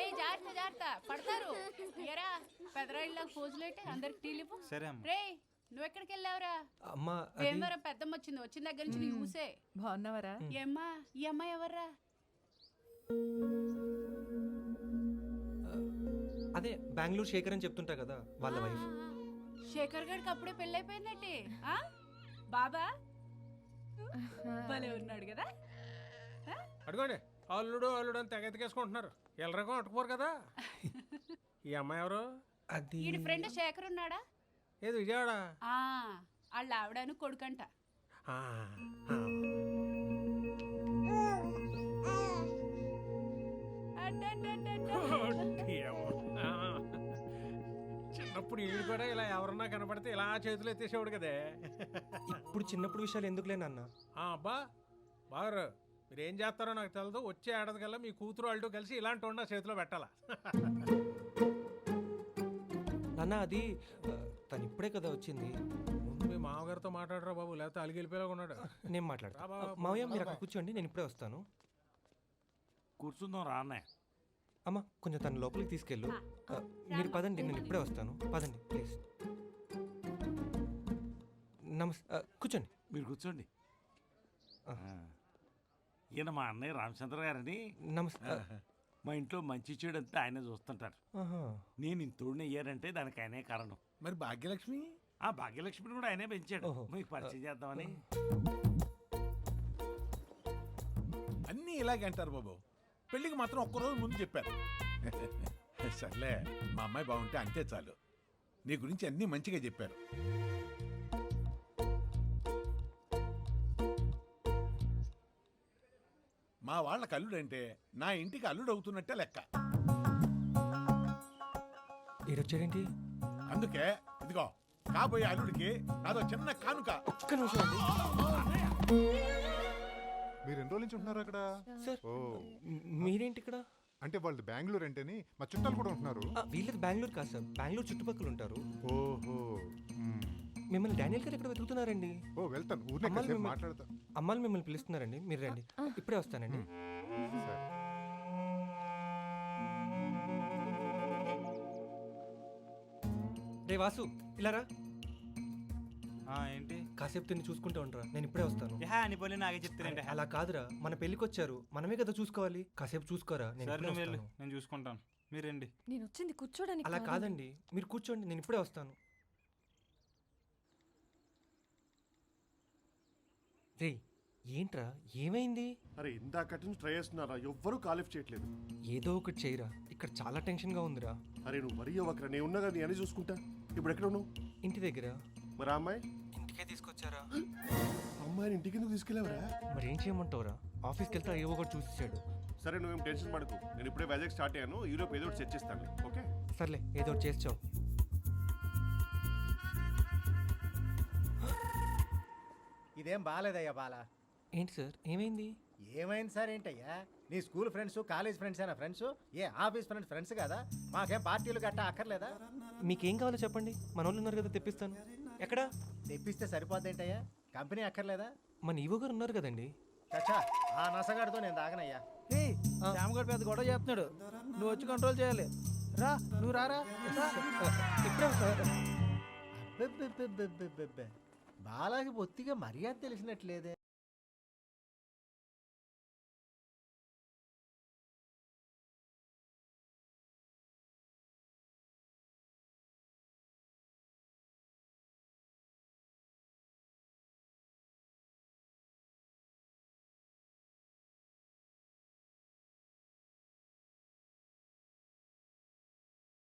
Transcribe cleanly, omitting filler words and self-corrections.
ఏ జాగ్రత్త జాగ్రత్త పడతారు. ఎరా పెదరాయిల్లాగా పోజులేంటి, అందరికి టీలిపు. సరే అమ్మ. రే నువ్వు ఎక్కడికి వెళ్ళావురా? అమ్మా భీమవరం పెద్దమ్మ వచ్చింది, వచ్చిన దగ్గర నుంచి నీ ఊసే. బాగున్నావరా? ఏమ్మా ఈ అమ్మాయి ఎవర్రా? అదే బెంగళూరు శేఖర్ అని చెప్తుంటా కదా, వాళ్ళ వైఫ్. శేఖర్ గడికి అప్పుడే పెళ్ళైపోయిందంటే బాబా భలే ఉన్నాడు కదా. అడుగోండి, అల్లుడు అల్లుడు అని తెగెతికేసుకుంటున్నారు. ఎల్లరకం అట్టుకోరు కదా. ఈ అమ్మాయి ఎవరు? అది ఈడి ఫ్రెండ్ శేఖర్ ఉన్నాడా? ఏది విజయవాడ? వాళ్ళ ఆవిడను కొడుకంట. ఆ, ఏమో. చిన్నప్పుడు ఈడు కూడా ఇలా ఎవరన్నా కనపడితే ఇలా చేతులు ఎత్తేసేవాడు కదే. ఇప్పుడు చిన్నప్పుడు విషయాలు ఎందుకులే నాన్న. అబ్బా బాగారు, మీరేం చేస్తారో నాకు తెలదు. వచ్చే ఏడాది కల్లా మీ కూతురు అల్లుడు కలిసి ఇలాంటి వండ చేతిలో పెట్టాలా. నాన్న అది తను ఇప్పుడే కదా వచ్చింది. ముందు మీ మామగారితో మాట్లాడరా బాబు, లేకపోతే అలిగిలిపోయేలాగా ఉన్నాడు. నేను మాట్లాడతా. మావయ్య మీరు అక్కడ కూర్చోండి, నేను ఇప్పుడే వస్తాను. కూర్చుందాం రా అన్నయ్య. అమ్మ కొంచెం తన లోపలికి తీసుకెళ్ళు. మీరు పదండి, నేను ఇప్పుడే వస్తాను. పదండి ప్లీజ్. నమస్తే, కూర్చోండి. మీరు కూర్చోండి. ఈయన మా అన్నయ్య రామచంద్ర గారని. నమస్తే. మా ఇంట్లో మంచి చెడు అంతా ఆయనే చూస్తుంటారు. నేను ఇంతోడిని అయ్యారంటే దానికి ఆయనే కారణం. మరి భాగ్యలక్ష్మి? ఆ భాగ్యలక్ష్మిని కూడా ఆయనే పెంచాడు. మీకు పరిచయం చేద్దామని. అన్నీ ఇలాగే అంటారు బాబు. పెళ్ళికి మాత్రం ఒక్కరోజు ముందు చెప్పారు. సర్లే, మా అమ్మాయి బాగుంటే అంతే చాలు. నీ గురించి అన్నీ మంచిగా చెప్పారు. మా వాళ్ళకి అల్లుడంటే నా ఇంటికి అల్లుడు అవుతున్నట్టే లెక్క. ఈడొచ్చారేంటి? అందుకే ఇదిగో కాబోయే అల్లుడికి నాదో చిన్న కానుక. ఒక్క నిమిషం అండి. మీరు ఎన్ని రోజుల నుంచి ఉంటున్నారు అక్కడ? సార్ ఓ, మీరేంటి ఇక్కడ? అంటే వాళ్ళు బెంగళూరు అంటేని మా చుట్టాలు కూడా ఉంటున్నారు. వీళ్ళది బెంగళూరు కాదు సార్, బెంగళూరు చుట్టుపక్కల ఉంటారు. ఓహో, మిమ్మల్ని డానియల్ గారు ఎక్కడ వెతుకుతున్నారండి? ఓ వెళ్తాను, ఊరినే కాసేపు మాట్లాడతా. అమ్మాయిలు మిమ్మల్ని పిలుస్తున్నారండి, మీరు రండి. ఇప్పుడే వస్తానండి. సరే. రే వాసు, ఇలా రా. ఏంటి? కాసేపు తిని చూసుకుంటూ ఉండరా, నేను ఇప్పుడే వస్తాను. అని పోలే నాకే చెప్తానండి. అలా కాదురా, మన పెళ్ళికి వచ్చారు, మనమే కదా చూసుకోవాలి. కాసేపు చూసుకోరా, నేను ఇప్పుడే వస్తాను. నేను చూసుకుంటాను, మీరు రండి. నేను వచ్చింది కూర్చోడానికి. అలా కాదండి, మీరు కూర్చోండి, నేను ఇప్పుడే వస్తాను. రే ఏంట్రా, ఏమైంది? అరే ఇందాకటి నుంచి ట్రై చేస్తున్నారా, ఎవ్వరూ కాలిఫ్ చేయట్లేదు. ఏదో ఒకటి చేయరా, ఇక్కడ చాలా టెన్షన్ గా ఉందిరా. అరే నువ్వు మరీ అవ్వకరా, నేను ఉన్నా కానీ అని చూసుకుంటా. ఇప్పుడు ఎక్కడ ఉన్నావు? ఇంటి దగ్గర. మరి ఆ అమ్మాయి? ఇంటికే తీసుకొచ్చారా? అమ్మాయిని ఇంటికి ఎందుకు తీసుకెళ్ళావరా? మరి ఏం చేయమంటావురా, ఆఫీస్కి వెళ్తా ఏవో ఒకటి చూసేసాడు. సరే నువ్వేం టెన్షన్ పడకు, నేను ఇప్పుడే వైజాగ్ స్టార్ట్ అయ్యాను. ఈలోపు ఏదో ఒకటి సెట్ చేస్తాను. ఓకే సర్లే, ఏదో ఒకటి చేస్తావు. ఇదేం బాగాలేదయ్యా బాలా. ఏంటి సార్, ఏమైంది? ఏమైంది సార్ ఏంటయ్యా? నీ స్కూల్ ఫ్రెండ్స్, కాలేజ్ ఫ్రెండ్స్ అయినా ఫ్రెండ్స్, ఏ ఆఫీస్ ఫ్రెండ్స్ కదా? మాకేం పార్టీలు గట్టా అక్కర్లేదా? మీకేం కావాలో చెప్పండి, మన వాళ్ళు ఉన్నారు కదా, తెప్పిస్తాను. ఎక్కడా? తెప్పిస్తే సరిపోద్దేంటయ్యా? కంపెనీ అక్కర్లేదా? మన ఈవో గారు ఉన్నారు కదండి. చచ్చా, ఆ నసగాడితో నేను తాగనయ్యా. శ్యామగాడు పెద్ద గొడవ చేస్తున్నాడు, నువ్వు వచ్చి కంట్రోల్ చేయాలి. రా, నువ్వు రారా. బాలాకి బొత్తిగా మర్యాద తెలిసినట్లేదే.